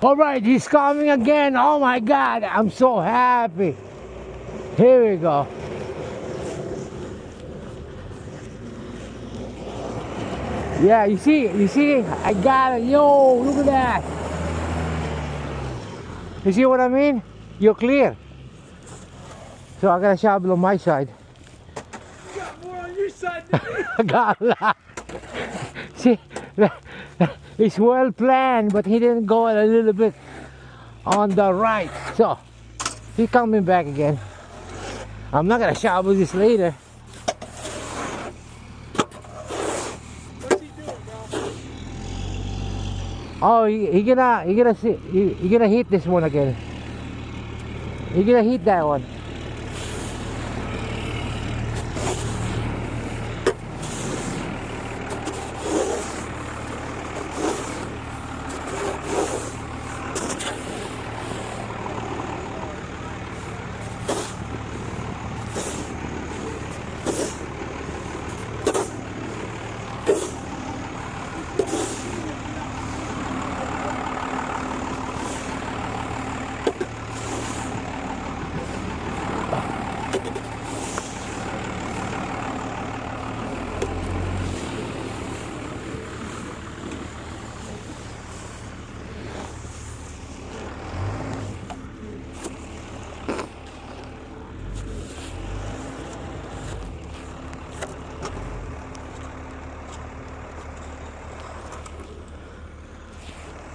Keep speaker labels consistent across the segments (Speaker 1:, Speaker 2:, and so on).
Speaker 1: All right, he's coming again. Oh my God, I'm so happy. Here we go. Yeah, you see, I got it. Yo, look at that. You see what I mean? You're clear. So I got a shovel on my side.
Speaker 2: You got more on your side than me.
Speaker 1: I got a lot. See, it's well planned, but he didn't go a little bit on the right. So he's coming back again. I'm not gonna shovel this later.
Speaker 2: What's he doing, bro?
Speaker 1: Oh, he gonna hit this one again. He gonna hit that one.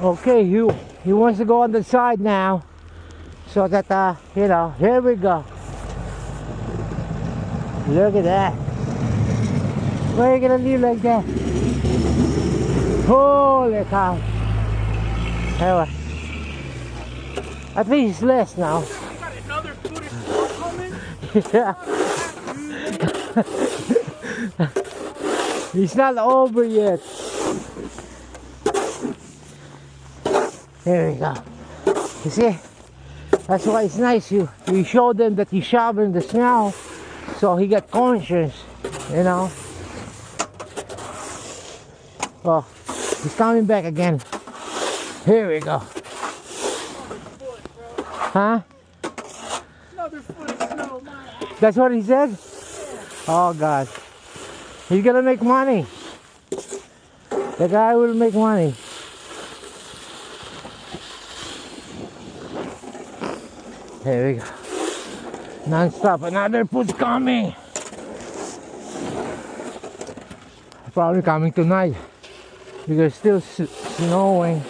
Speaker 1: Okay, he wants to go on the side now, so that you know. Here we go. Look at that. Why are you gonna leave like that? Holy cow! Anyway, at least it's less now.
Speaker 2: Got another footage coming.
Speaker 1: Yeah. It's not over yet. There we go. You see? That's why it's nice. You show them that you're shoveling the snow, so he got conscious, you know. Oh, he's coming back again. Here we go. Huh?
Speaker 2: Another foot of snow, my ass.
Speaker 1: That's what he said? Oh God. He's gonna make money. The guy will make money. There we go. Non-stop. Another foot's coming. Probably coming tonight because it's still snowing.